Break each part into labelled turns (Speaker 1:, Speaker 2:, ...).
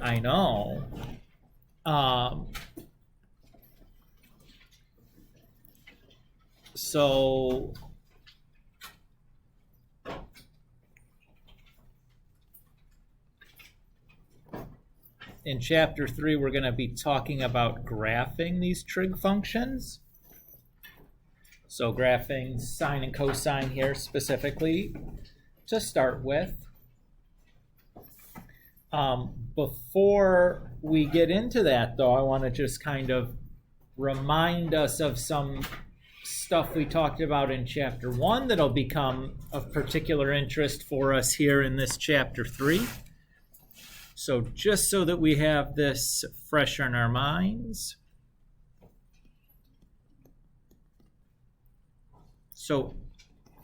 Speaker 1: I know. So in chapter 3, we're going to be talking about graphing these trig functions. So graphing sine and cosine here specifically to start with. Before we get into that, though, I want to just kind of remind us of some stuff we talked about in chapter 1 that'll become of particular interest for us here in this chapter 3. So just so that we have this fresh in our minds. So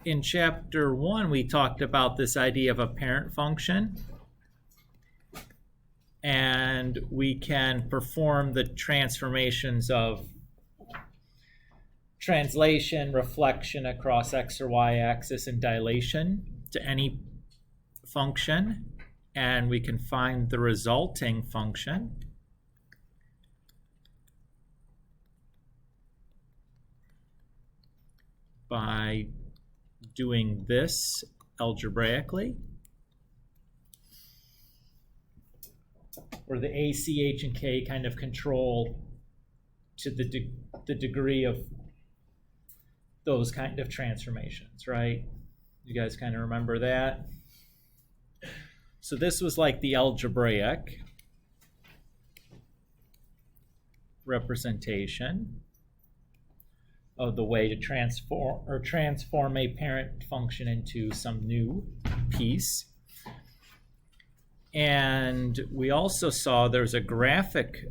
Speaker 1: in chapter 1, we talked about this idea of a parent function. And we can perform the transformations of translation, reflection across x or y axis, and dilation to any function. And we can find the resulting function by doing this algebraically, where the a, c, h, and k kind of control to the degree of those kind of transformations, right? You guys kind of remember that? So this was like the algebraic representation of the way to transform a parent function into some new piece. And we also saw there's a graphical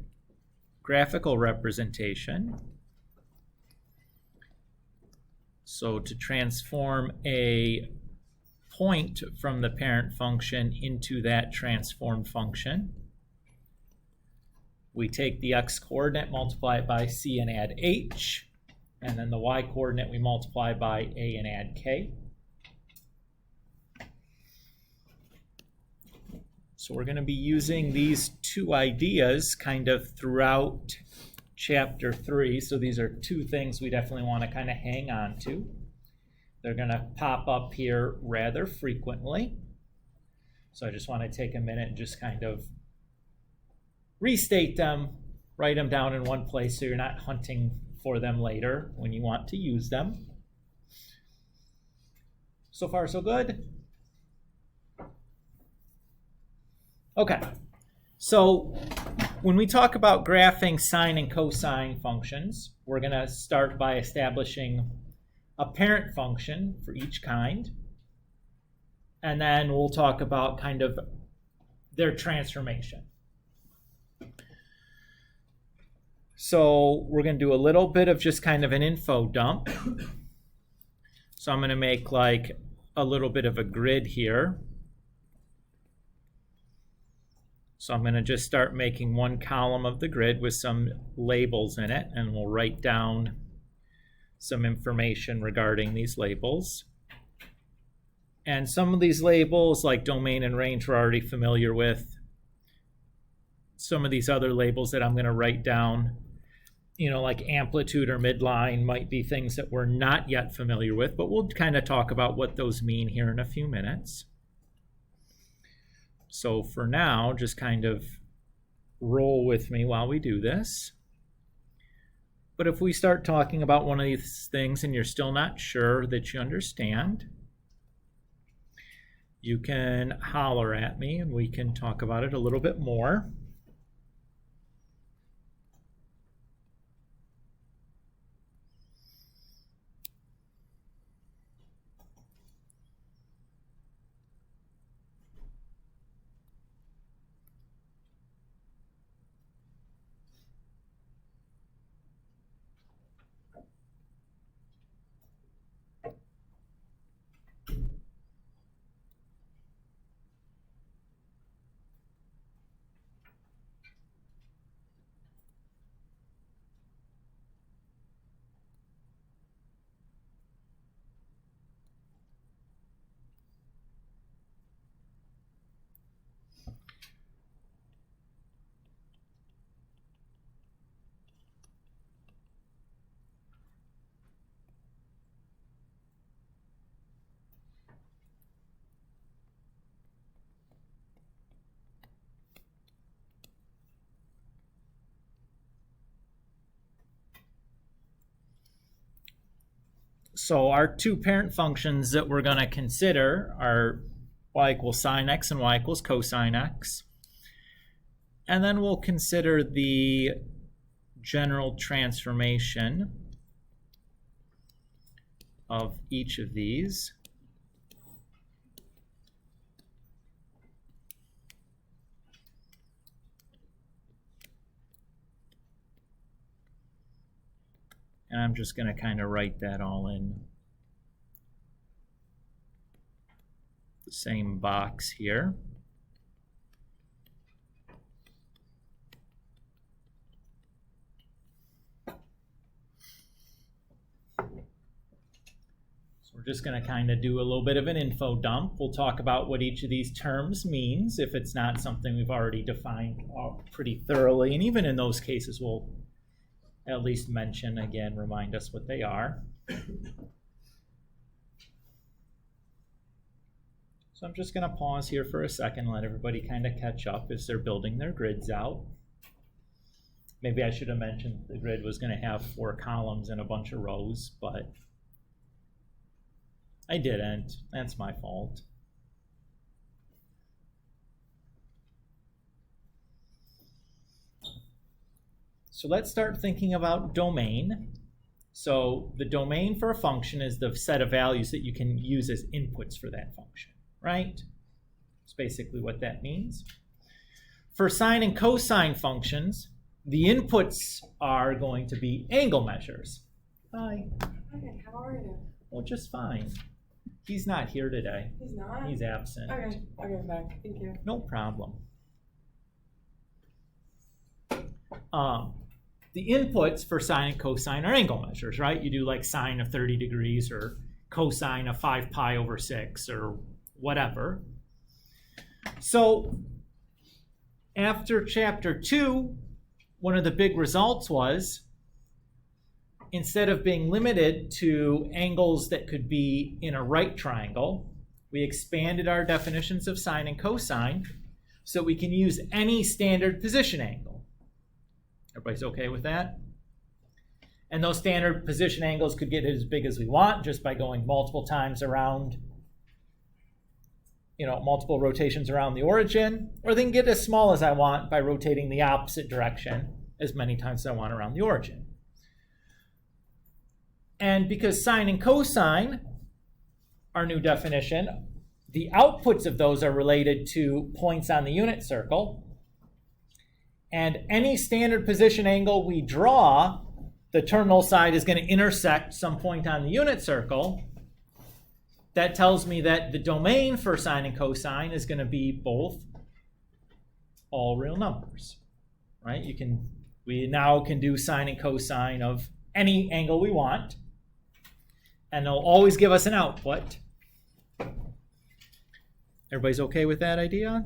Speaker 1: representation. So to transform a point from the parent function into that transformed function, we take the x coordinate, multiply it by c, and add h. And then the y coordinate we multiply by a and add k. So we're going to be using these two ideas kind of throughout chapter 3. So these are two things we definitely want to kind of hang on to. They're going to pop up here rather frequently. So I just want to take a minute and just kind of restate them, write them down in one place so you're not hunting for them later when you want to use them. So far, so good? Okay, so when we talk about graphing sine and cosine functions, we're going to start by establishing a parent function for each kind. And then we'll talk about kind of their transformation. So we're going to do a little bit of just kind of an info dump. So I'm going to make like a little bit of a grid here. So I'm going to just start making one column of the grid with some labels in it, and we'll write down some information regarding these labels. And some of these labels, like domain and range, we're already familiar with. Some of these other labels that I'm going to write down, you know, like amplitude or midline, might be things that we're not yet familiar with, but we'll kind of talk about what those mean here in a few minutes. So for now, just kind of roll with me while we do this. But if we start talking about one of these things and you're still not sure that you understand, you can holler at me and we can talk about it a little bit more. So our two parent functions that we're going to consider are y equals sine x and y equals cosine x. And then we'll consider the general transformation of each of these. And I'm just going to kind of write that all in the same box here. So we're just going to kind of do a little bit of an info dump. We'll talk about what each of these terms means if it's not something we've already defined pretty thoroughly. And even in those cases, we'll at least mention, again, remind us what they are. So I'm just going to pause here for a second and let everybody kind of catch up as they're building their grids out. Maybe I should have mentioned the grid was going to have 4 columns and a bunch of rows, but I didn't. That's my fault. So let's start thinking about domain. So the domain for a function is the set of values that you can use as inputs for that function, right? That's basically what that means. For sine and cosine functions, the inputs are going to be angle measures. Hi.
Speaker 2: Hi, how are you?
Speaker 1: Well, just fine. He's not here today.
Speaker 2: He's not?
Speaker 1: He's absent.
Speaker 2: Okay, I'll get back. Thank you.
Speaker 1: No problem. The inputs for sine and cosine are angle measures, right? You do like sine of 30 degrees or cosine of 5 pi over 6 or whatever. So after chapter 2, one of the big results was instead of being limited to angles that could be in a right triangle, we expanded our definitions of sine and cosine so we can use any standard position angle. Everybody's okay with that? And those standard position angles could get as big as we want just by going multiple times around, multiple rotations around the origin, or they can get as small as I want by rotating the opposite direction as many times as I want around the origin. And because sine and cosine, our new definition, the outputs of those are related to points on the unit circle. And any standard position angle we draw, the terminal side is going to intersect some point on the unit circle. That tells me that the domain for sine and cosine is going to be both all real numbers, right? We now can do sine and cosine of any angle we want, and they'll always give us an output. Everybody's okay with that idea?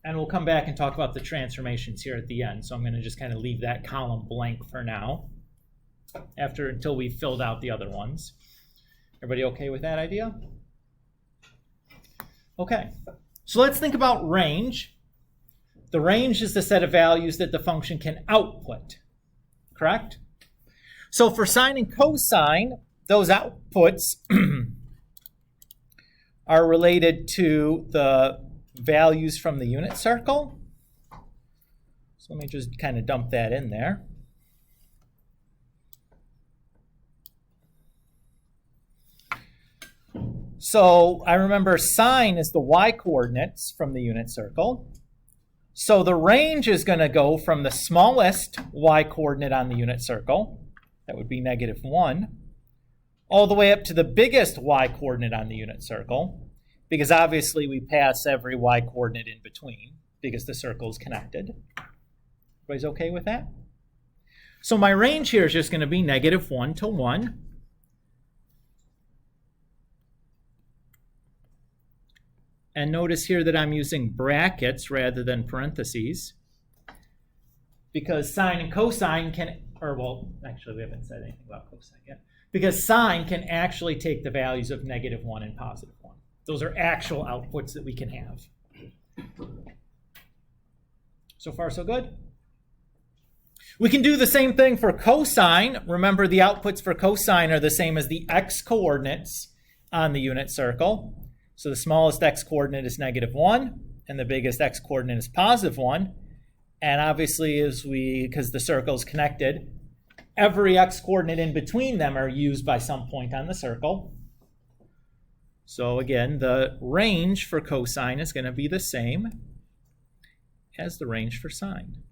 Speaker 1: And we'll come back and talk about the transformations here at the end. So I'm going to just kind of leave that column blank for now, until we've filled out the other ones. Everybody okay with that idea? Okay, so let's think about range. The range is the set of values that the function can output, correct? So for sine and cosine, those outputs are related to the values from the unit circle. So let me just kind of dump that in there. So I remember sine is the y-coordinates from the unit circle. So the range is going to go from the smallest y-coordinate on the unit circle, that would be -1, all the way up to the biggest y-coordinate on the unit circle, because obviously we pass every y-coordinate in between because the circle is connected. Everybody's okay with that? So my range here is just going to be -1 to 1. And notice here that I'm using brackets rather than parentheses, because sine and cosine can or well, actually we haven't said anything about cosine yet, because sine can actually take the values of -1 and +1. Those are actual outputs that we can have. So far, so good? We can do the same thing for cosine. Remember, the outputs for cosine are the same as the x-coordinates on the unit circle. So the smallest x-coordinate is -1, and the biggest x-coordinate is +1. And obviously, because the circle is connected, every x-coordinate in between them are used by some point on the circle. So again, the range for cosine is going to be the same as the range for sine.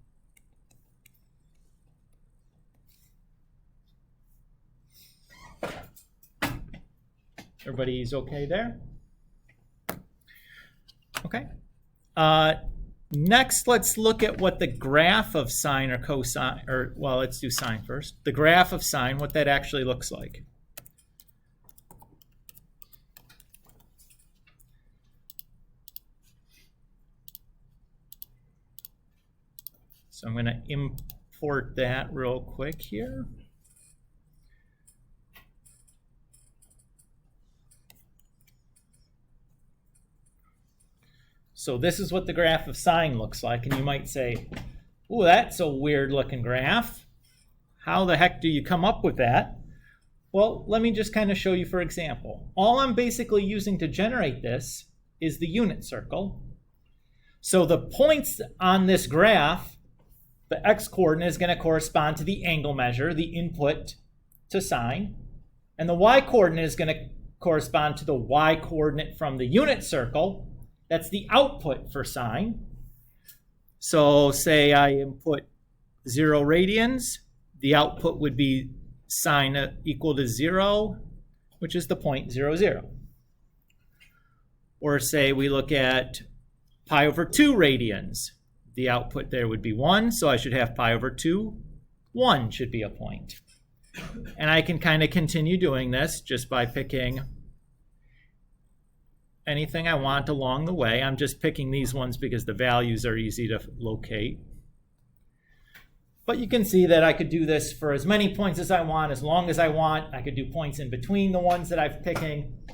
Speaker 1: Everybody's okay there? Okay. Next, let's look at what the graph of sine or cosine, or well, let's do sine first. The graph of sine, what that actually looks like. So I'm going to import that real quick here. So this is what the graph of sine looks like. And you might say, oh, that's a weird looking graph. How the heck do you come up with that? Well, let me just kind of show you for example. All I'm basically using to generate this is the unit circle. So the points on this graph, the x-coordinate is going to correspond to the angle measure, the input to sine. And the y-coordinate is going to correspond to the y-coordinate from the unit circle. That's the output for sine. So say I input 0 radians. The output would be sine equal to 0, which is the point 0, 0. Or say we look at pi over 2 radians. The output there would be 1, so I should have pi over 2. 1 should be a point. And I can kind of continue doing this just by picking anything I want along the way. I'm just picking these ones because the values are easy to locate. But you can see that I could do this for as many points as I want, as long as I want. I could do points in between the ones that I'm picking,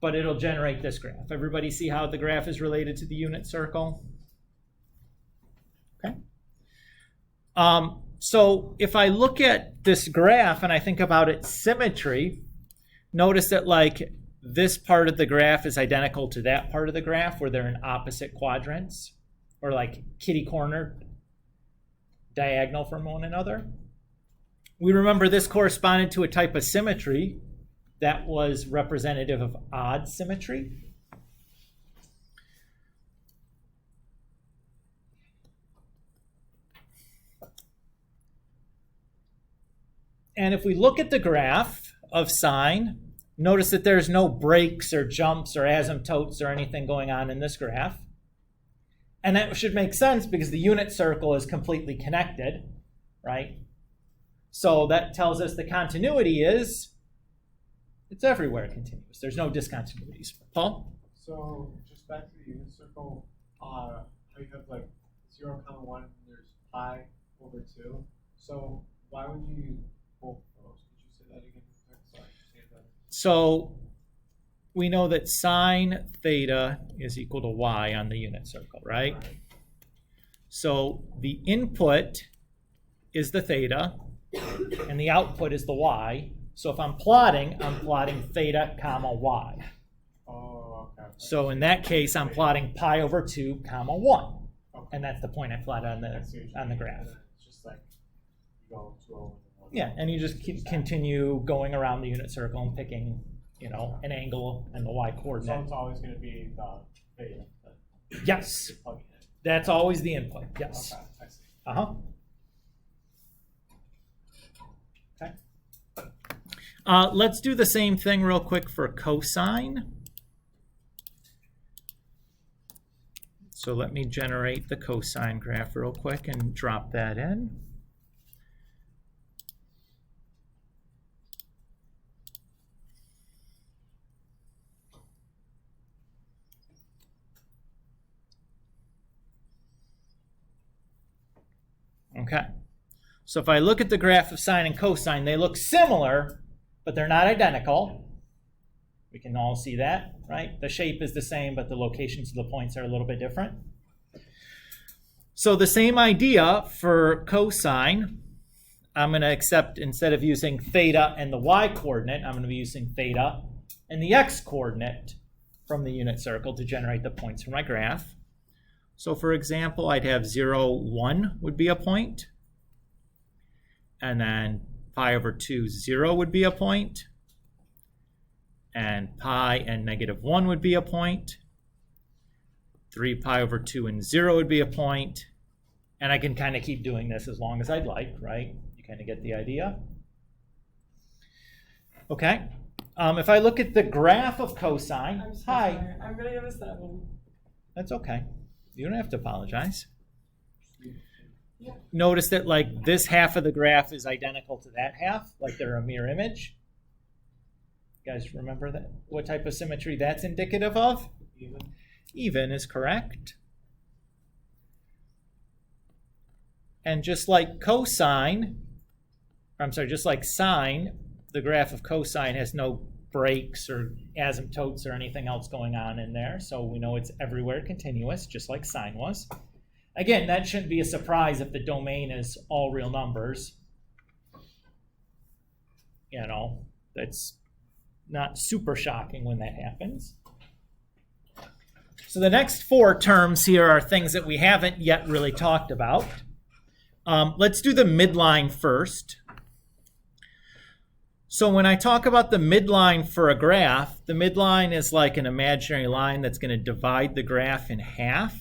Speaker 1: but it'll generate this graph. Everybody see how the graph is related to the unit circle? Okay. So if I look at this graph and I think about its symmetry, notice that like this part of the graph is identical to that part of the graph where they're in opposite quadrants, or like kitty corner diagonal from one another. We remember this corresponded to a type of symmetry that was representative of odd symmetry. And if we look at the graph of sine, notice that there's no breaks or jumps or asymptotes or anything going on in this graph. And that should make sense because the unit circle is completely connected, right? So that tells us the continuity is, it's everywhere continuous. There's no discontinuities. Paul?
Speaker 3: So just back to the unit circle, how you have like 0, 1, there's pi over 2. So why would you use both of those? Could you say that again? Sorry,
Speaker 1: so we know that sine theta is equal to y on the unit circle, right? So the input is the theta, and the output is the y. So if I'm plotting theta comma y.
Speaker 3: Oh, okay.
Speaker 1: So in that case, I'm plotting pi over 2 comma 1.
Speaker 3: Okay.
Speaker 1: And that's the point I plotted on the graph.
Speaker 3: It's just like you go 2 over 1.
Speaker 1: Yeah, and you just continue going around the unit circle and picking, an angle and the y coordinate.
Speaker 3: So it's always going to be the theta.
Speaker 1: Yes, that's always the input. Yes.
Speaker 3: Okay, I see.
Speaker 1: Okay. Let's do the same thing real quick for cosine. So let me generate the cosine graph real quick and drop that in. Okay, So if I look at the graph of sine and cosine, they look similar, but they're not identical. We can all see that, right? The shape is the same, but the locations of the points are a little bit different. So the same idea for cosine. I'm going to accept, instead of using theta and the y-coordinate, I'm going to be using theta and the x-coordinate from the unit circle to generate the points for my graph. So for example, I'd have 0, 1 would be a point. And then pi over 2, 0 would be a point. And pi and -1 would be a point. 3 pi over 2 and 0 would be a point. And I can kind of keep doing this as long as I'd like, right? You kind of get the idea. Okay. If I look at the graph of cosine,
Speaker 2: I'm so
Speaker 1: hi.
Speaker 2: sorry. I'm gonna give a 7.
Speaker 1: That's okay. You don't have to apologize.
Speaker 2: Yeah.
Speaker 1: Notice that like this half of the graph is identical to that half, like they're a mirror image. You guys remember that? What type of symmetry that's indicative of?
Speaker 3: Even.
Speaker 1: Even is correct. And just like just like sine, the graph of cosine has no breaks or asymptotes or anything else going on in there. So we know it's everywhere continuous, just like sine was. Again, that shouldn't be a surprise if the domain is all real numbers. You know, that's not super shocking when that happens. So the next 4 terms here are things that we haven't yet really talked about. Let's do the midline first. So when I talk about the midline for a graph, the midline is like an imaginary line that's going to divide the graph in half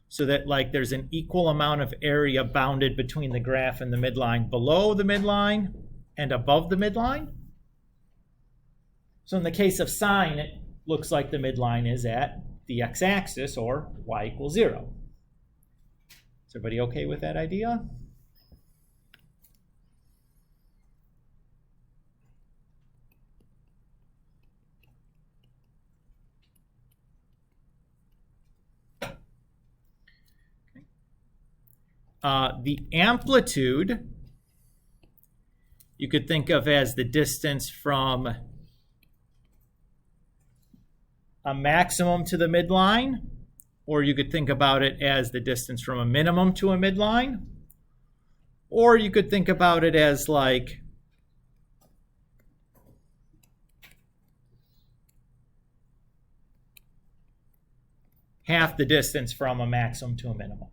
Speaker 1: so that like there's an equal amount of area bounded between the graph and the midline below the midline and above the midline. So in the case of sine, it looks like the midline is at the x-axis or y equals 0. Is everybody okay with that idea? The amplitude you could think of as the distance from a maximum to the midline, or you could think about it as the distance from a minimum to a midline, or you could think about it as like half the distance from a maximum to a minimum.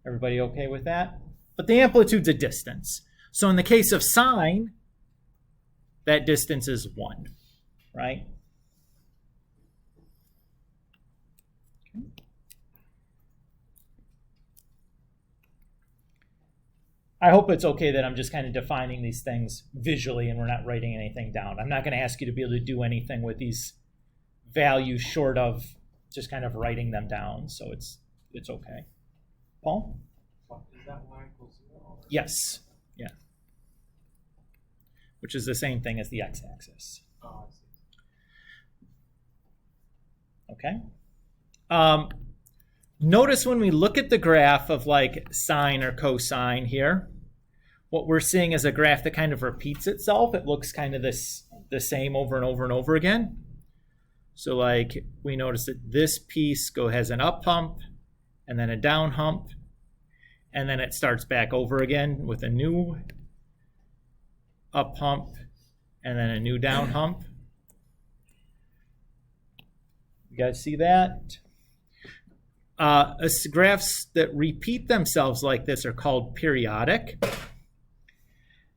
Speaker 1: Everybody okay with that? But the amplitude's a distance. So in the case of sine, that distance is 1, right? Okay. I hope it's okay that I'm just kind of defining these things visually and we're not writing anything down. I'm not going to ask you to be able to do anything with these values short of just kind of writing them down. So it's okay. Paul?
Speaker 3: Is that y equals 0?
Speaker 1: Yes. Yeah. Which is the same thing as the x-axis.
Speaker 3: Oh, I see.
Speaker 1: Okay. Notice when we look at the graph of like sine or cosine here, what we're seeing is a graph that kind of repeats itself. It looks kind of the same over and over and over again. So like we notice that this piece has an up hump and then a down hump, and then it starts back over again with a new up hump and then a new down hump. You guys see that? Graphs that repeat themselves like this are called periodic.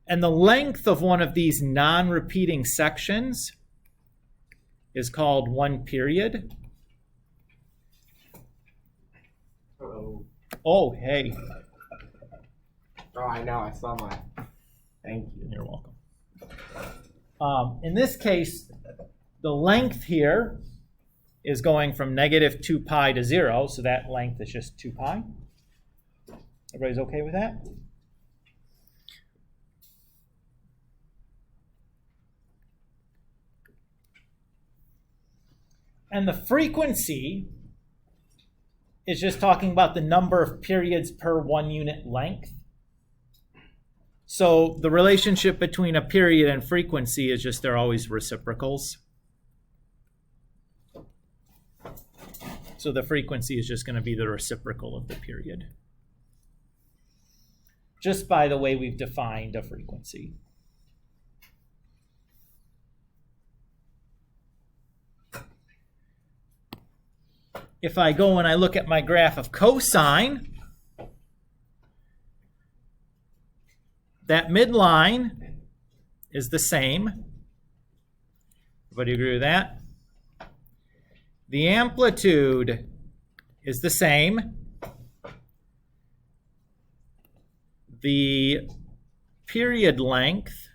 Speaker 1: And the length of one of these non-repeating sections is called 1 period.
Speaker 4: Uh-oh.
Speaker 1: Oh, hey.
Speaker 4: Oh, I know. I saw my. Thank you.
Speaker 1: You're welcome. In this case, the length here is going from -2 pi to 0, so that length is just 2 pi. Everybody's okay with that? And the frequency is just talking about the number of periods per 1 unit length. So the relationship between a period and frequency is just they're always reciprocals. So the frequency is just going to be the reciprocal of the period. Just by the way we've defined a frequency. If I go and I look at my graph of cosine, that midline is the same. Everybody agree with that? The amplitude is the same. The period length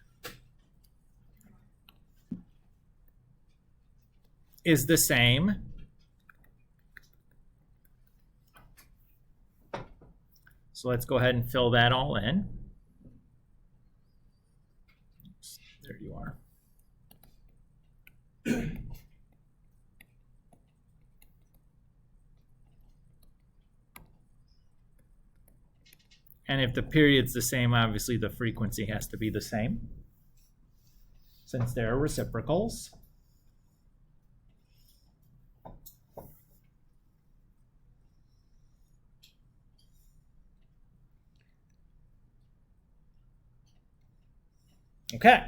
Speaker 1: is the same. So let's go ahead and fill that all in. Oops, there you are. And if the period's the same, obviously the frequency has to be the same, since they're reciprocals. Okay.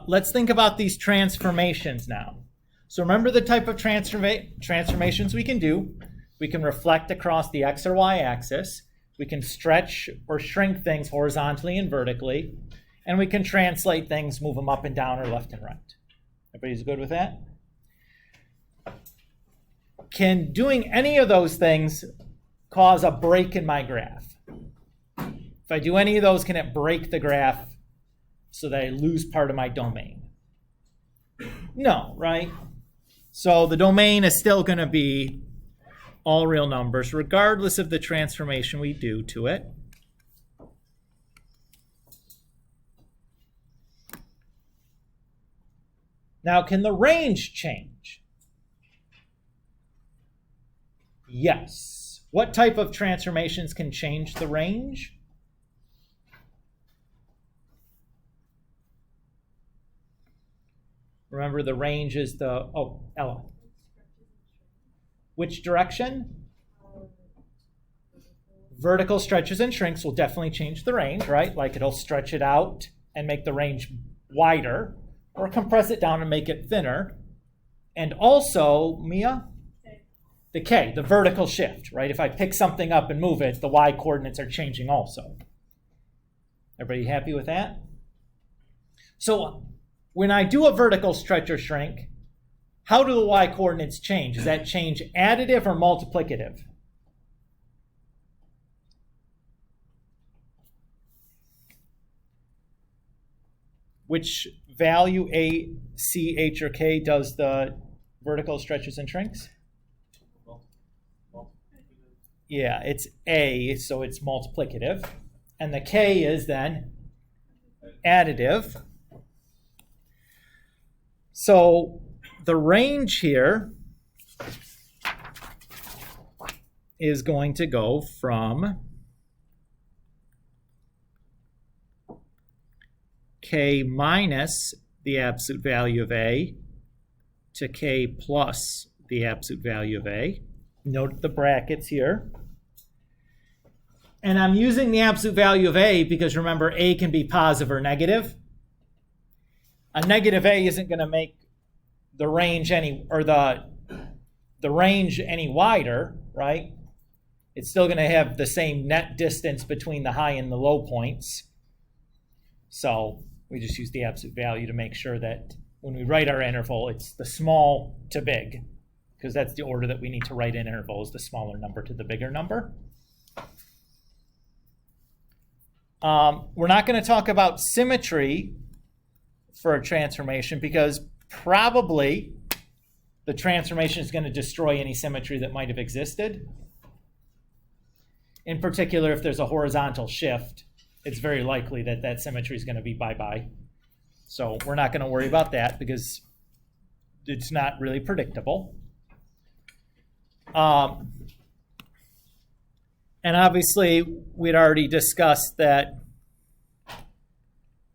Speaker 1: Let's think about these transformations now. So remember the type of transformations we can do. We can reflect across the x or y axis. We can stretch or shrink things horizontally and vertically. And we can translate things, move them up and down or left and right. Everybody's good with that? Can doing any of those things cause a break in my graph? If I do any of those, can it break the graph so that I lose part of my domain? No, right? So the domain is still going to be all real numbers, regardless of the transformation we do to it. Now, can the range change? Yes. What type of transformations can change the range? Remember, the range is the, oh, Ella. Which direction? Vertical stretches and shrinks will definitely change the range, right? Like it'll stretch it out and make the range wider, or compress it down and make it thinner. And also, Mia? The K, the vertical shift, right? If I pick something up and move it, the y coordinates are changing also. Everybody happy with that? So when I do a vertical stretch or shrink, how do the y coordinates change? Does that change additive or multiplicative? Which value, A, C, H, or K, does the vertical stretches and shrinks? Yeah, it's A, so it's multiplicative. And the K is then additive. So the range here is going to go from K minus the absolute value of A to K plus the absolute value of A. Note the brackets here. And I'm using the absolute value of A because remember, A can be positive or negative. A negative A isn't going to make the range any, or the range any wider, right? It's still going to have the same net distance between the high and the low points. So we just use the absolute value to make sure that when we write our interval, it's the small to big, because that's the order that we need to write in intervals, the smaller number to the bigger number. We're not going to talk about symmetry for a transformation because probably the transformation is going to destroy any symmetry that might have existed. In particular, if there's a horizontal shift, it's very likely that that symmetry is going to be bye-bye. So we're not going to worry about that because it's not really predictable. And obviously, we'd already discussed that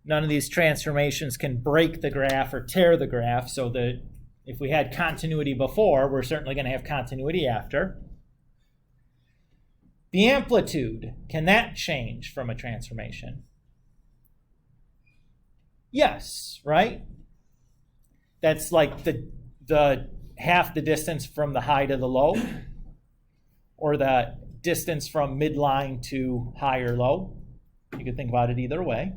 Speaker 1: none of these transformations can break the graph or tear the graph, so that if we had continuity before, we're certainly going to have continuity after. The amplitude, can that change from a transformation? Yes, right? That's like the half the distance from the high to the low, or the distance from midline to high or low. You could think about it either way.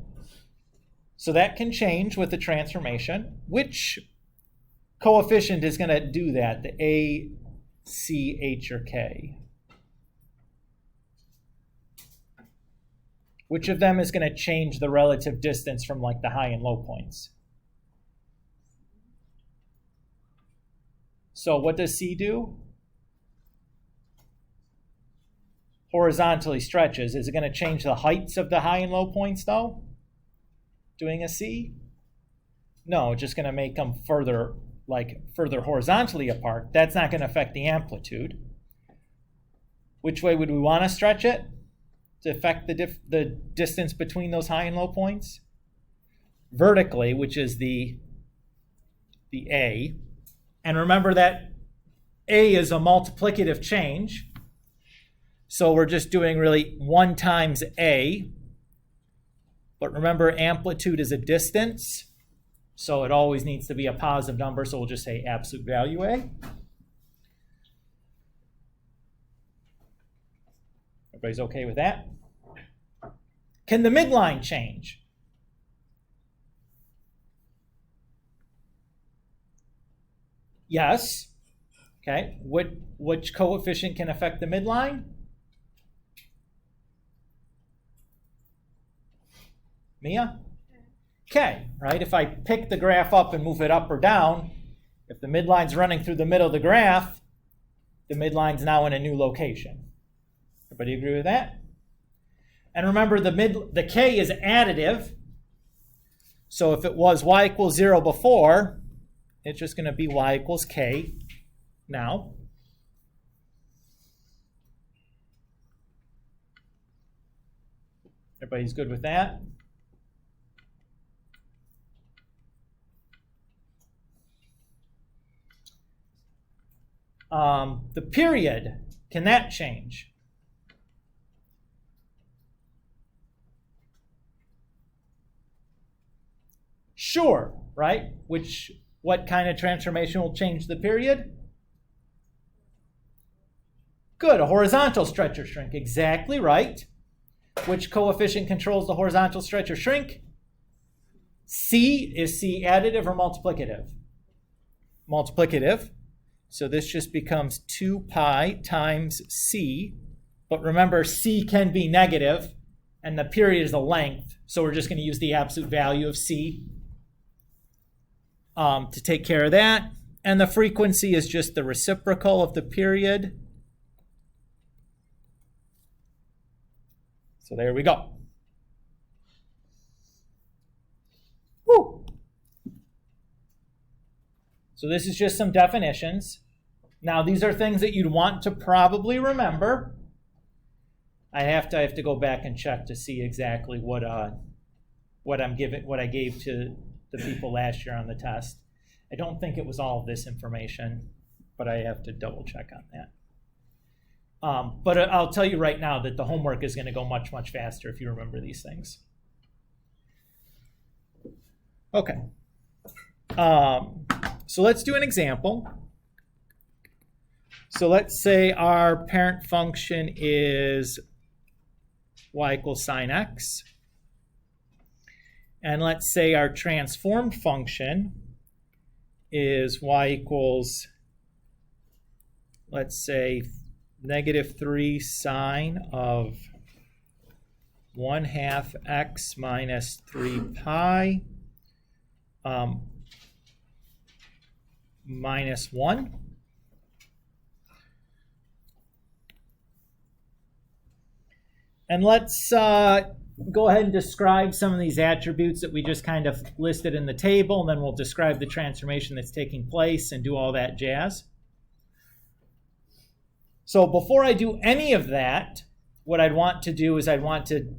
Speaker 1: So that can change with the transformation. Which coefficient is going to do that? The A, C, H, or K? Which of them is going to change the relative distance from like the high and low points? So what does C do? Horizontally stretches. Is it going to change the heights of the high and low points though? Doing a C? No, it's just going to make them further horizontally apart. That's not going to affect the amplitude. Which way would we want to stretch it to affect the distance between those high and low points? Vertically, which is the A. And remember that A is a multiplicative change. So we're just doing really 1 times A. But remember, amplitude is a distance. So it always needs to be a positive number. So we'll just say absolute value A. Everybody's okay with that? Can the midline change? Yes. Okay. Which coefficient can affect the midline? Mia? K, right? If I pick the graph up and move it up or down, if the midline's running through the middle of the graph, the midline's now in a new location. Everybody agree with that? And remember, the K is additive. So if it was y equals 0 before, it's just going to be y equals K now. Everybody's good with that? The period, can that change? Sure, right? What kind of transformation will change the period? Good, a horizontal stretch or shrink. Exactly right. Which coefficient controls the horizontal stretch or shrink? C. Is C additive or multiplicative? Multiplicative. So this just becomes 2 pi times C. But remember, C can be negative, and the period is the length. So we're just going to use the absolute value of C to take care of that. And the frequency is just the reciprocal of the period. So there we go. Woo. So this is just some definitions. Now these are things that you'd want to probably remember. I have to go back and check to see exactly what I gave to the people last year on the test. I don't think it was all of this information, but I have to double check on that. But I'll tell you right now that the homework is going to go much, much faster if you remember these things. Okay. So let's do an example. So let's say our parent function is y equals sine x. And let's say our transformed function is y equals, let's say, -3 sine of 1/2 x minus 3 pi minus 1. And let's go ahead and describe some of these attributes that we just kind of listed in the table, and then we'll describe the transformation that's taking place and do all that jazz. So before I do any of that, what I'd want to do is I'd want to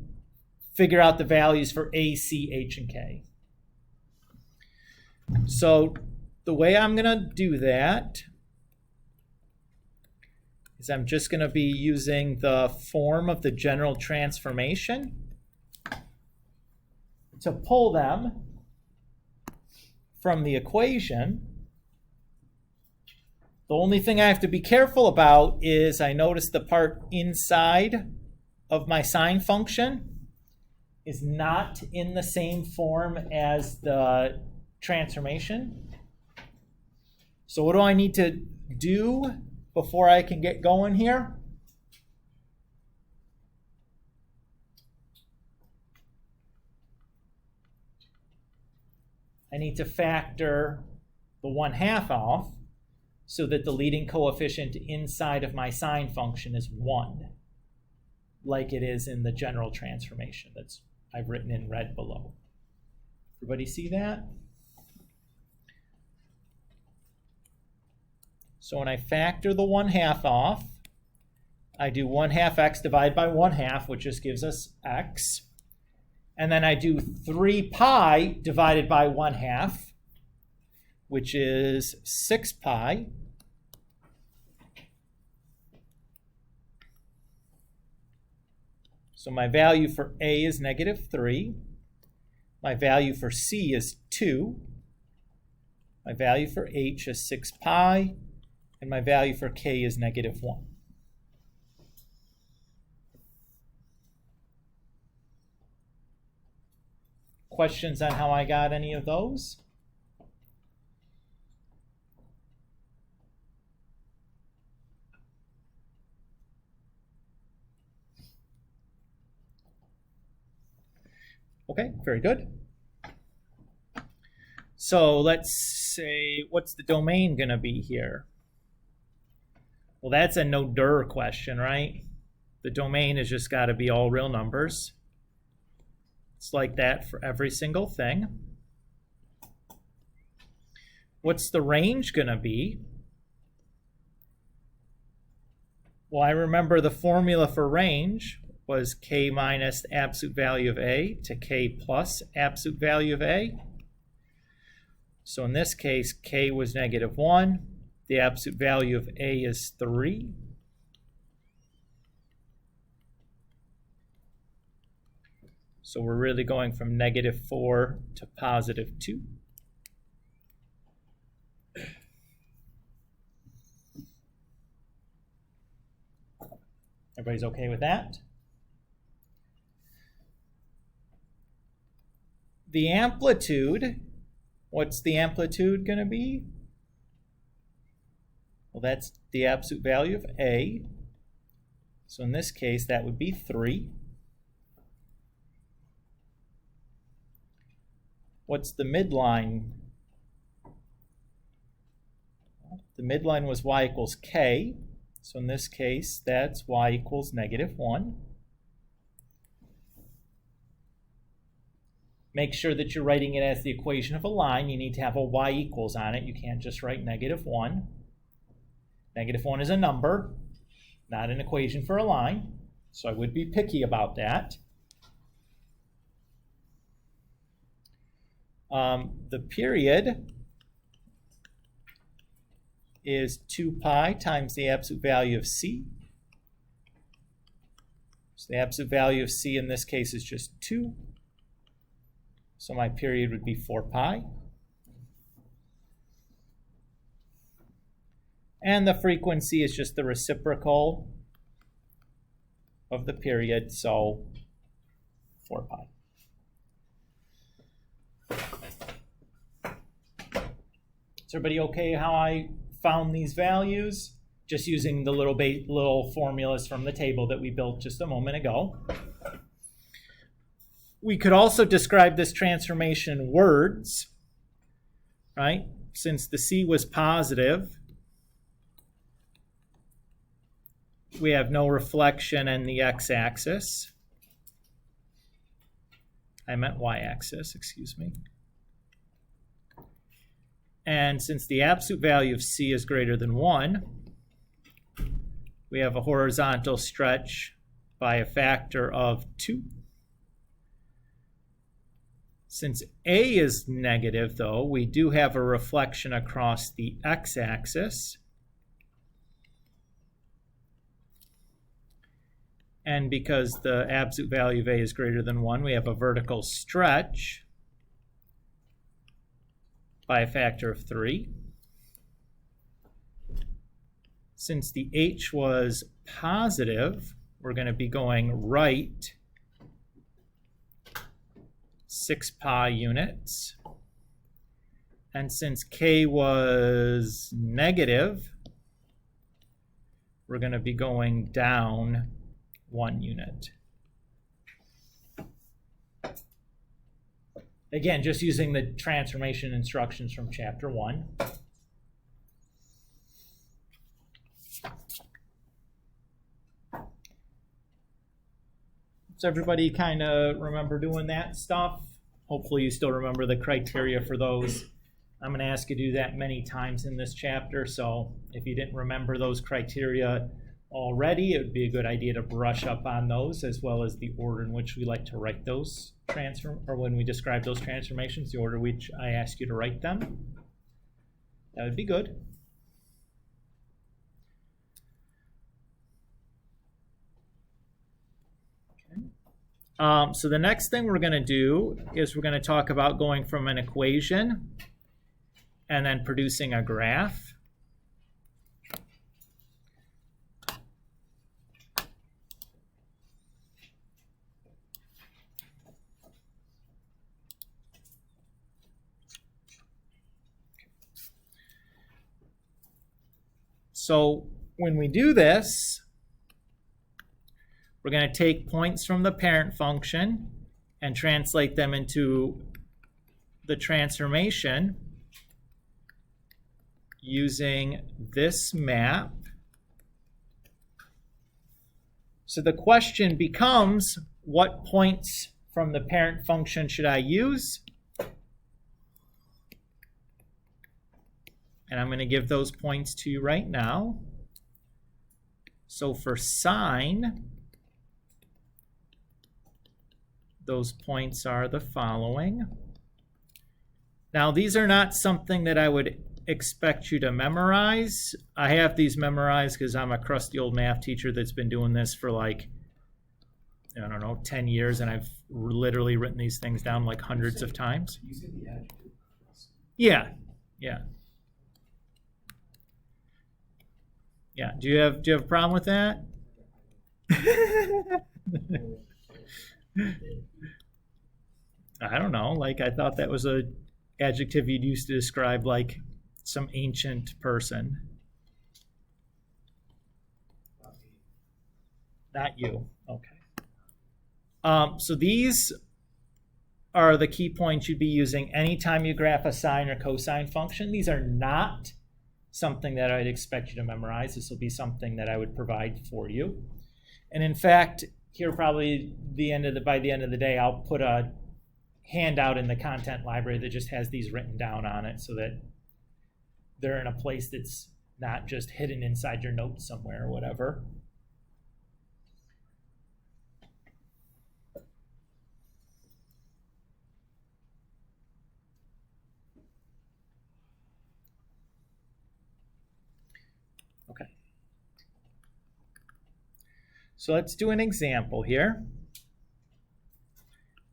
Speaker 1: figure out the values for A, C, H, and K. So the way I'm going to do that is I'm just going to be using the form of the general transformation to pull them from the equation. The only thing I have to be careful about is I notice the part inside of my sine function is not in the same form as the transformation. So what do I need to do before I can get going here? I need to factor the 1/2 off so that the leading coefficient inside of my sine function is 1, like it is in the general transformation that's I've written in red below. Everybody see that? So when I factor the 1/2 off, I do 1/2 x divided by 1/2, which just gives us x. And then I do 3 pi divided by 1/2, which is 6 pi. So my value for A is -3. My value for C is 2. My value for H is 6 pi. And my value for K is -1. Questions on how I got any of those? Okay, very good. So let's say, what's the domain going to be here? Well, that's a no-dir question, right? The domain has just got to be all real numbers. It's like that for every single thing. What's the range going to be? Well, I remember the formula for range was k minus absolute value of A to k plus absolute value of A. So in this case, k was -1. The absolute value of A is 3. So we're really going from -4 to +2. Everybody's okay with that? The amplitude, what's the amplitude going to be? Well, that's the absolute value of A. So in this case, that would be 3. What's the midline? The midline was y equals k. So in this case, that's y equals -1. Make sure that you're writing it as the equation of a line. You need to have a y equals on it. You can't just write -1. -1 is a number, not an equation for a line. So I would be picky about that. The period is 2 pi times the absolute value of C. So the absolute value of C in this case is just 2. So my period would be 4 pi. And the frequency is just the reciprocal of the period, so 4 pi. Is everybody okay how I found these values? Just using the little formulas from the table that we built just a moment ago. We could also describe this transformation in words, right? Since the C was positive, we have no reflection in the x-axis. I meant y-axis, excuse me. And since the absolute value of C is greater than 1, we have a horizontal stretch by a factor of 2. Since A is negative, though, we do have a reflection across the x-axis. And because the absolute value of A is greater than 1, we have a vertical stretch by a factor of 3. Since the H was positive, we're going to be going right 6 pi units. And since K was negative, we're going to be going down 1 unit. Again, just using the transformation instructions from chapter 1. Does everybody kind of remember doing that stuff? Hopefully you still remember the criteria for those. I'm going to ask you to do that many times in this chapter, so if you didn't remember those criteria already, it would be a good idea to brush up on those, as well as the order in which we like to write those when we describe those transformations, the order which I ask you to write them. That would be good. So the next thing we're going to do is we're going to talk about going from an equation and then producing a graph. So when we do this, we're going to take points from the parent function and translate them into the transformation using this map. So the question becomes, what points from the parent function should I use? And I'm going to give those points to you right now. So for sine, those points are the following. Now, these are not something that I would expect you to memorize. I have these memorized because I'm a crusty old math teacher that's been doing this for like, I don't know, 10 years, and I've literally written these things down like hundreds of times.
Speaker 5: You said the adjective.
Speaker 1: Yeah. Do you have a problem with that? I don't know. Like, I thought that was a adjective you'd use to describe like some ancient person. Not you. Okay. So these are the key points you'd be using anytime you graph a sine or cosine function. These are not something that I'd expect you to memorize. This will be something that I would provide for you. And in fact, here probably by the end of the day, I'll put a handout in the content library that just has these written down on it so that they're in a place that's not just hidden inside your notes somewhere or whatever. Okay. So let's do an example here.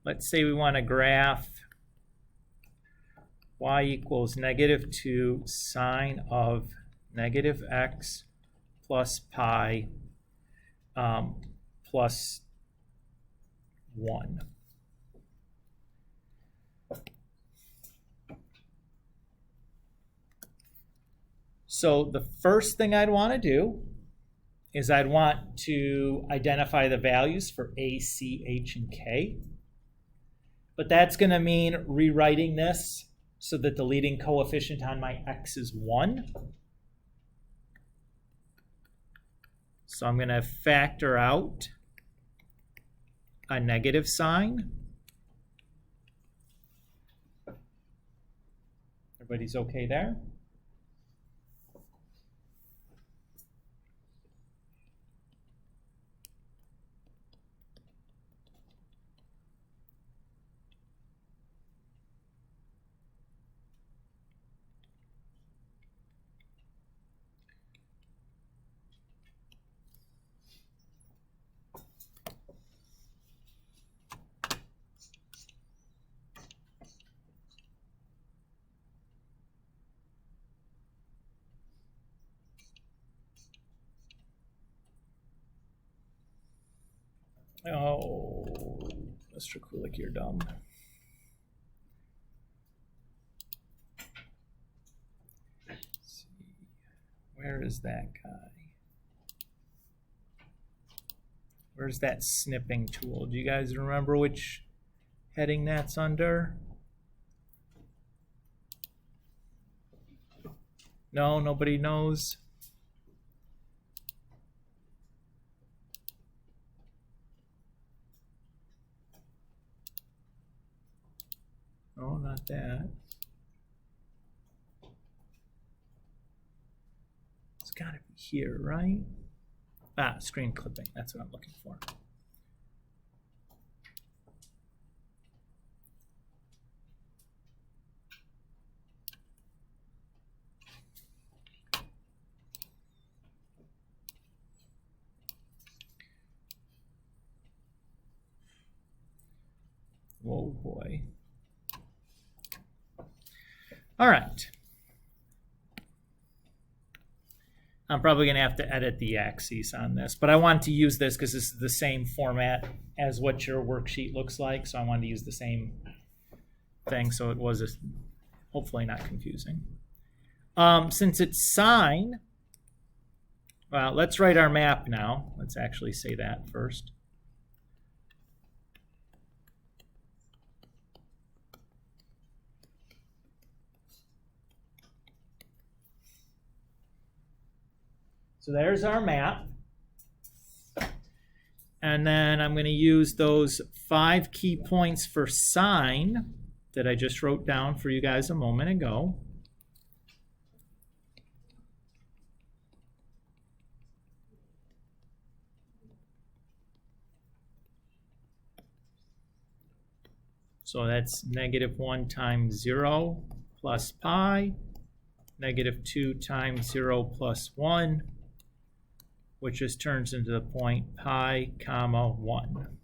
Speaker 1: Let's say we want to graph y equals -2 sine of -x plus pi plus 1. So the first thing I'd want to do is I'd want to identify the values for A, C, H, and K. But that's going to mean rewriting this so that the leading coefficient on my x is 1. So I'm going to factor out a negative sign. Everybody's okay there? Oh, Mr. Kulik, you're dumb. Let's see. Where is that guy? Where's that snipping tool? Do you guys remember which heading that's under? No, nobody knows. No, not that. It's gotta be here, right? Ah, screen clipping, that's what I'm looking for. Whoa, boy. All right. I'm probably going to have to edit the axes on this, but I want to use this because this is the same format as what your worksheet looks like, so I wanted to use the same thing so it was hopefully not confusing. Since it's sine, well, let's write our map now. Let's actually say that first. So there's our map. And then I'm going to use those 5 key points for sine that I just wrote down for you guys a moment ago. So that's -1 times 0 plus pi, -2 times 0 plus 1, which just turns into the point pi, comma 1.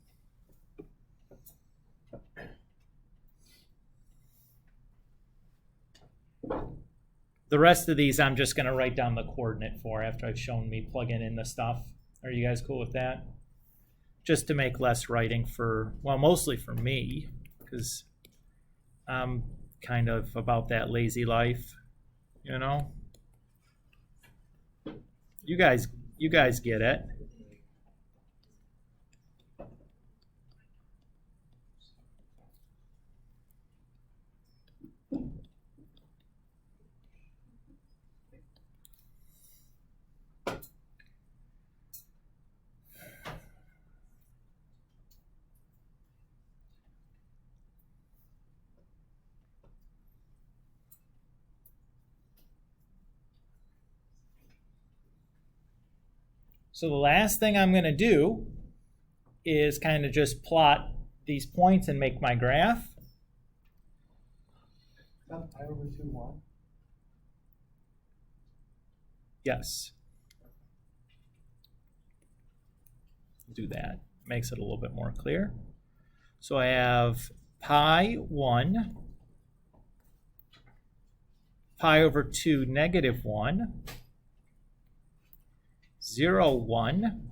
Speaker 1: The rest of these I'm just going to write down the coordinate for after I've shown me plugging in the stuff. Are you guys cool with that? Just to make less writing for, well, mostly for me, because I'm kind of about that lazy life, you know? You guys get it. So the last thing I'm going to do is kind of just plot these points and make my graph.
Speaker 3: Not pi over 2, 1.
Speaker 1: Yes. Do that. Makes it a little bit more clear. So I have pi 1, pi over 2, -1, 0, 1,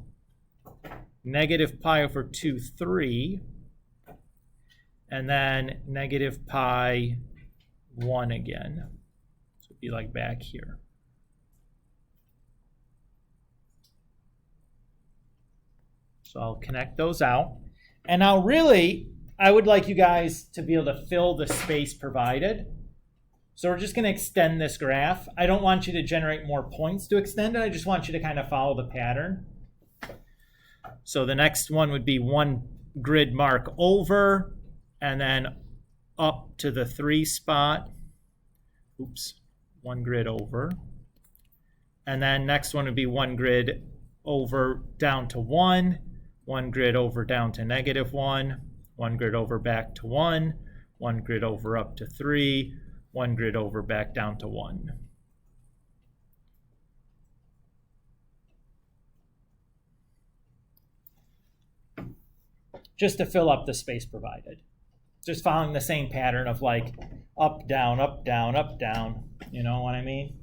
Speaker 1: negative pi over 2, 3, and then negative pi 1 again. So it'd be like back here. So I'll connect those out. And now really, I would like you guys to be able to fill the space provided. So we're just going to extend this graph. I don't want you to generate more points to extend it. I just want you to kind of follow the pattern. So the next one would be 1 grid mark over, and then up to the 3 spot. Oops, 1 grid over. And then next one would be 1 grid over down to 1, 1 grid over down to -1, 1 grid over back to 1, 1 grid over up to 3, 1 grid over back down to 1. Just to fill up the space provided. Just following the same pattern of like up, down, up, down, up, down. You know what I mean?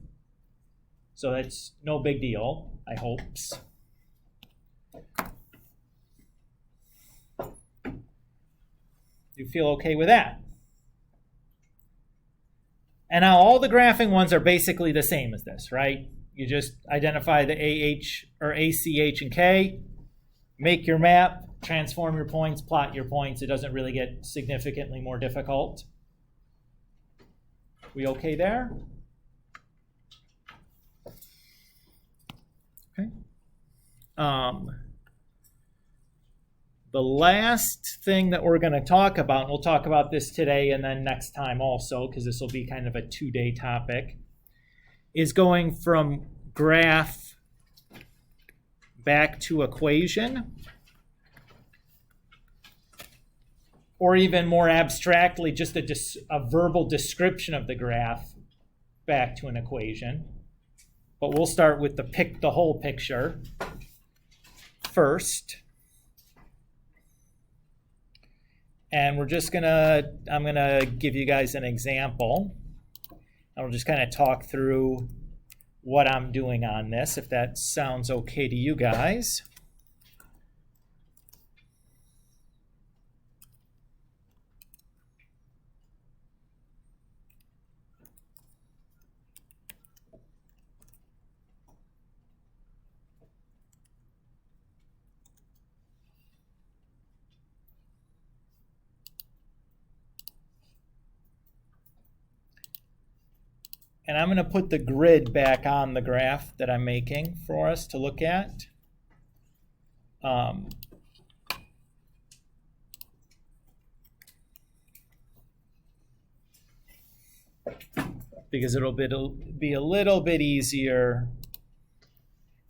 Speaker 1: So that's no big deal, I hope. You feel okay with that? And now all the graphing ones are basically the same as this, right? You just identify the AH or ACH and K, make your map, transform your points, plot your points. It doesn't really get significantly more difficult. We okay there? Okay. The last thing that we're going to talk about, and we'll talk about this today and then next time also, because this will be kind of a 2-day topic, is going from graph back to equation, or even more abstractly, just a verbal description of the graph back to an equation. But we'll start with the whole picture first. And I'm going to give you guys an example. I'll just kind of talk through what I'm doing on this, if that sounds okay to you guys. And I'm going to put the grid back on the graph that I'm making for us to look at. Because it'll be a little bit easier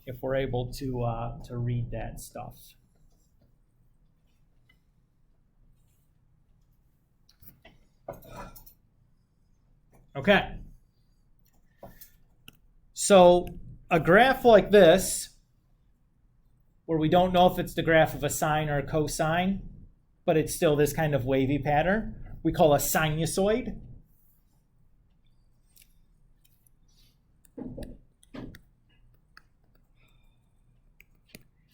Speaker 1: if we're able to read that stuff. Okay. So a graph like this, where we don't know if it's the graph of a sine or a cosine, but it's still this kind of wavy pattern, we call a sinusoid.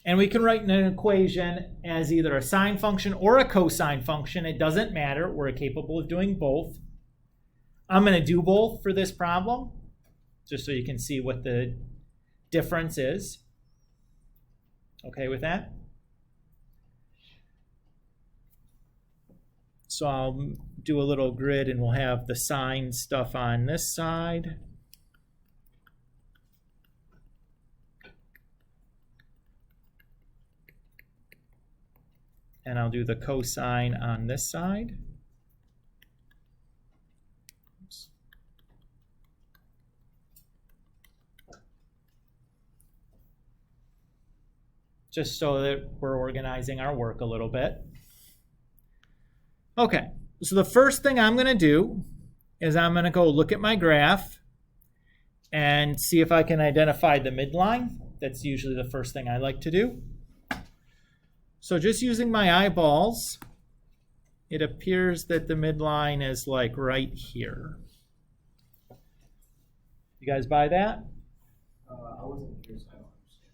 Speaker 1: And we can write an equation as either a sine function or a cosine function. It doesn't matter. We're capable of doing both. I'm going to do both for this problem, just so you can see what the difference is. Okay with that? So I'll do a little grid, and we'll have the sine stuff on this side. And I'll do the cosine on this side. Oops. Just so that we're organizing our work a little bit. Okay, so the first thing I'm going to do is I'm going to go look at my graph and see if I can identify the midline. That's usually the first thing I like to do. So just using my eyeballs, it appears that the midline is like right here. You guys buy that?
Speaker 4: I wasn't here, so I don't understand.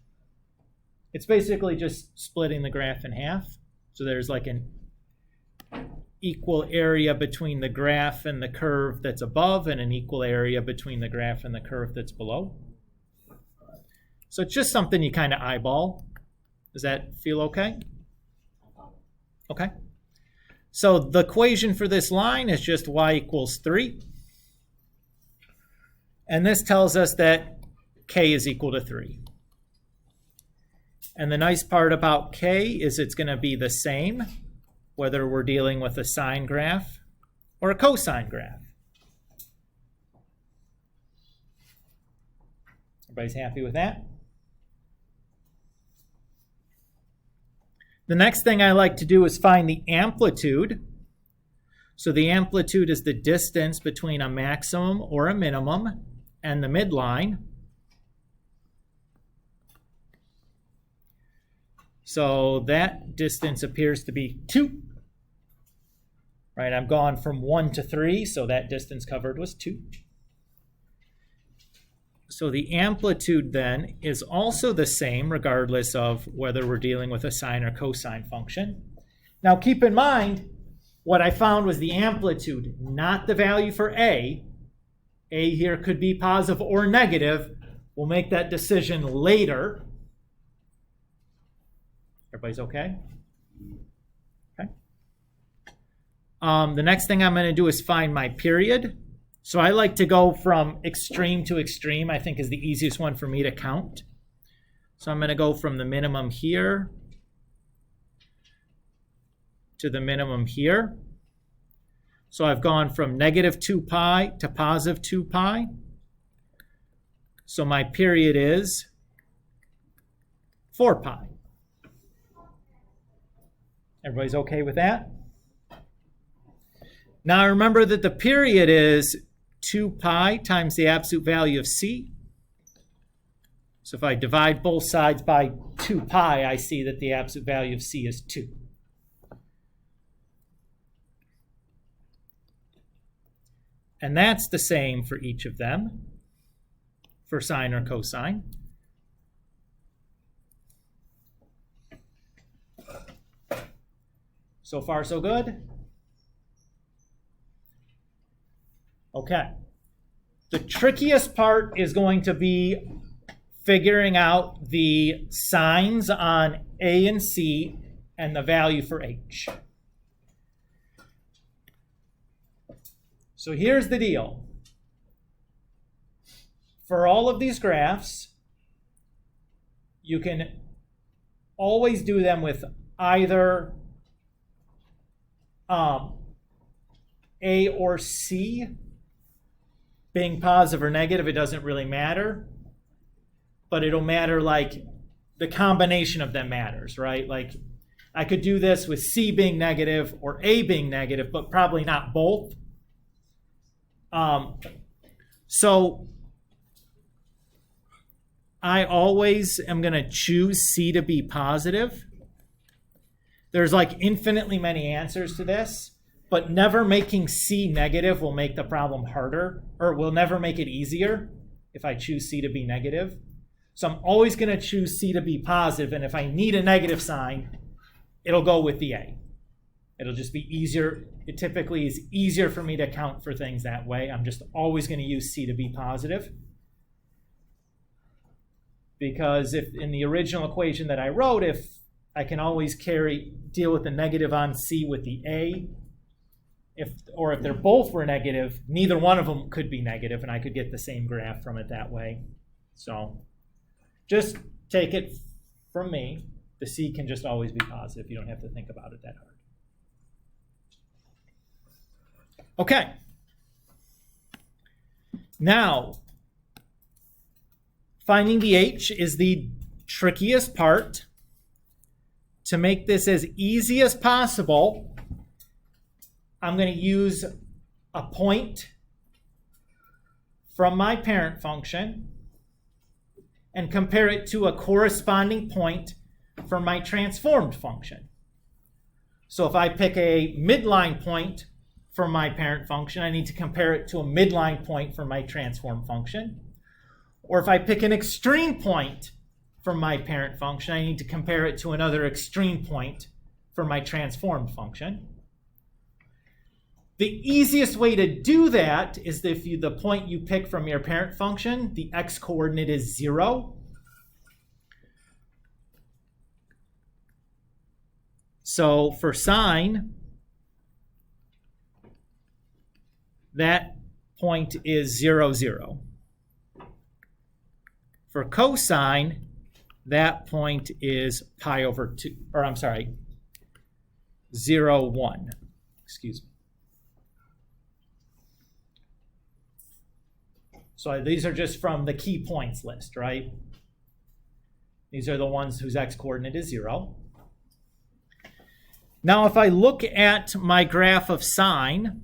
Speaker 1: It's basically just splitting the graph in half. So there's like an equal area between the graph and the curve that's above, and an equal area between the graph and the curve that's below. So it's just something you kind of eyeball. Does that feel okay? Okay. So the equation for this line is just y equals 3. And this tells us that k is equal to 3. And the nice part about k is it's going to be the same whether we're dealing with a sine graph or a cosine graph. Everybody's happy with that? The next thing I like to do is find the amplitude. So the amplitude is the distance between a maximum or a minimum and the midline. So that distance appears to be 2. Right, I'm gone from 1 to 3, so that distance covered was 2. So the amplitude then is also the same regardless of whether we're dealing with a sine or cosine function. Now keep in mind, what I found was the amplitude, not the value for A. A here could be positive or negative. We'll make that decision later. Everybody's okay? Okay. The next thing I'm going to do is find my period. So I like to go from extreme to extreme, I think is the easiest one for me to count. So I'm going to go from the minimum here to the minimum here. So I've gone from negative 2 pi to positive 2 pi. So my period is 4 pi. Everybody's okay with that? Now remember that the period is 2 pi times the absolute value of c. So if I divide both sides by 2 pi, I see that the absolute value of c is 2. And that's the same for each of them, for sine or cosine. So far, so good? Okay. The trickiest part is going to be figuring out the signs on A and C and the value for H. So here's the deal. For all of these graphs, you can always do them with either A or C being positive or negative. It doesn't really matter, but it'll matter, like the combination of them matters, right? Like I could do this with C being negative or A being negative, but probably not both. So I always am going to choose C to be positive. There's like infinitely many answers to this, but never making C negative will make the problem harder, or will never make it easier if I choose C to be negative. So I'm always going to choose C to be positive, and if I need a negative sign, it'll go with the A. It'll just be easier. It typically is easier for me to account for things that way. I'm just always going to use C to be positive. Because if in the original equation that I wrote, if I can always deal with the negative on C with the A, if they're both were negative, neither one of them could be negative, and I could get the same graph from it that way. So just take it from me. The C can just always be positive. You don't have to think about it that hard. Okay. Now, finding the H is the trickiest part. To make this as easy as possible, I'm going to use a point from my parent function and compare it to a corresponding point from my transformed function. So if I pick a midline point from my parent function, I need to compare it to a midline point from my transformed function. Or if I pick an extreme point from my parent function, I need to compare it to another extreme point for my transformed function. The easiest way to do that is if the point you pick from your parent function, the x-coordinate is 0. So for sine, that point is 0, 0. For cosine, that point is pi over 2, or I'm sorry, 0, 1. Excuse me. So these are just from the key points list, right? These are the ones whose x-coordinate is 0. Now, if I look at my graph of sine,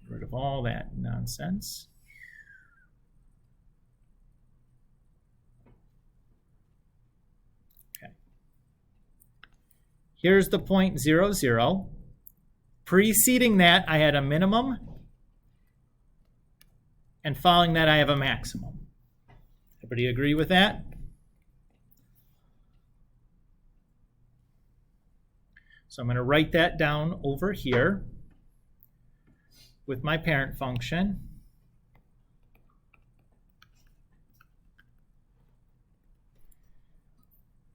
Speaker 1: get rid of all that nonsense. Okay. Here's the point 0, 0. Preceding that, I had a minimum, and following that, I have a maximum. Everybody agree with that? So I'm going to write that down over here with my parent function.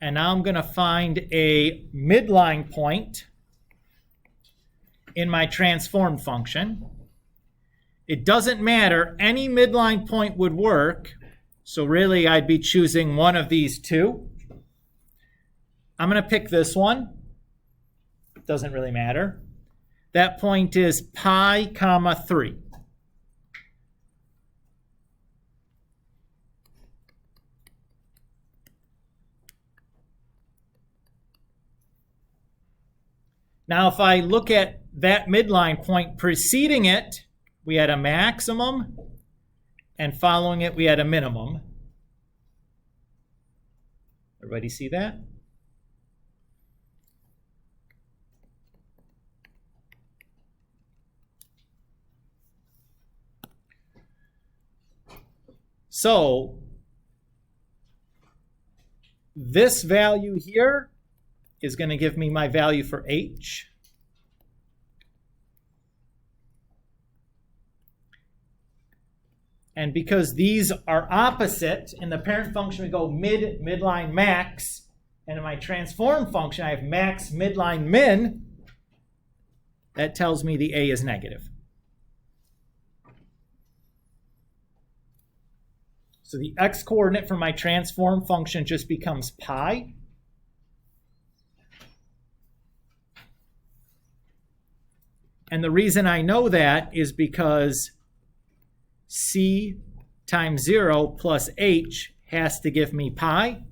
Speaker 1: And now I'm going to find a midline point in my transformed function. It doesn't matter, any midline point would work. So really I'd be choosing one of these two. I'm going to pick this one. Doesn't really matter. That point is pi comma 3. Now, if I look at that midline point preceding it, we had a maximum, and following it, we had a minimum. Everybody see that? So, this value here is going to give me my value for h. And because these are opposite, in the parent function we go midline, max, and in my transform function I have max, midline, min, that tells me the a is negative. So the x-coordinate for my transform function just becomes pi. And the reason I know that is because c times 0 plus h has to give me pi.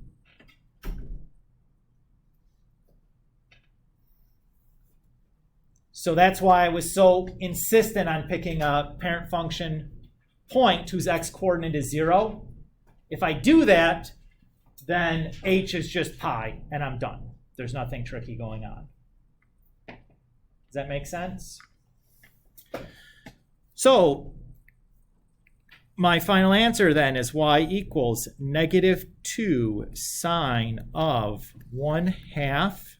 Speaker 1: So that's why I was so insistent on picking a parent function point whose x-coordinate is 0. If I do that, then h is just pi, and I'm done. There's nothing tricky going on. Does that make sense? So my final answer then is y equals -2 sine of 1/2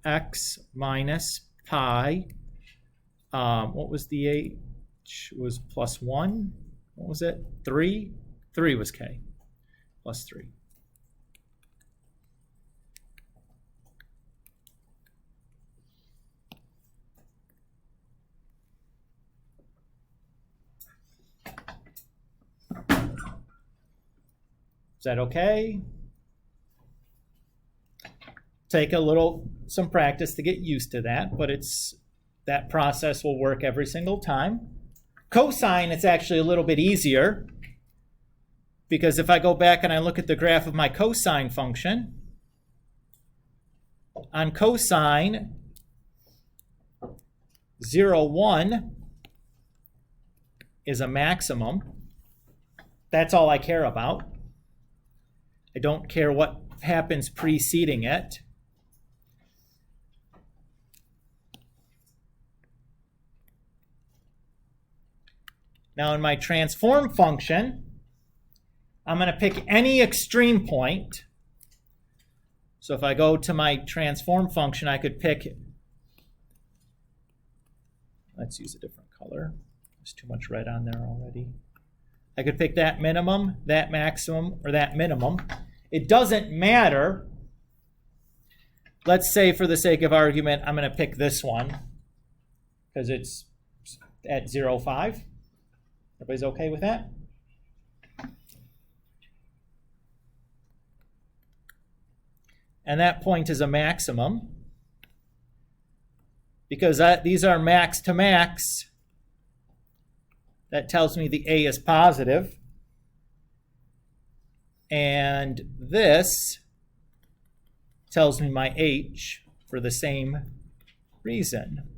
Speaker 1: x minus pi. What was the h? It was plus 1. What was it? 3? 3 was k. Plus 3. Is that okay? Take some practice to get used to that, but that process will work every single time. Cosine, it's actually a little bit easier, because if I go back and I look at the graph of my cosine function, on cosine 0, 1 is a maximum. That's all I care about. I don't care what happens preceding it. Now in my transform function, I'm going to pick any extreme point. So if I go to my transform function, I could pick, let's use a different color. There's too much red on there already. I could pick that minimum, that maximum, or that minimum. It doesn't matter. Let's say for the sake of argument, I'm going to pick this one because it's at 0, 5. Everybody's okay with that? And that point is a maximum. Because these are max to max, that tells me the a is positive. And this tells me my h for the same reason.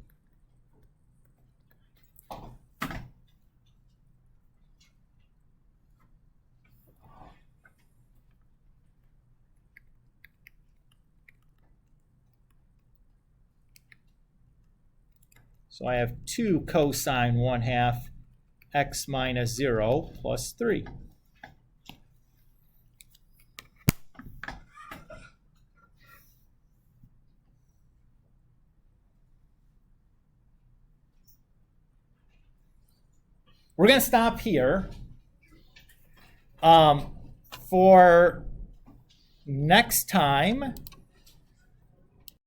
Speaker 1: So I have 2 cosine 1/2 x minus 0 plus 3. we're going to stop here. For next time,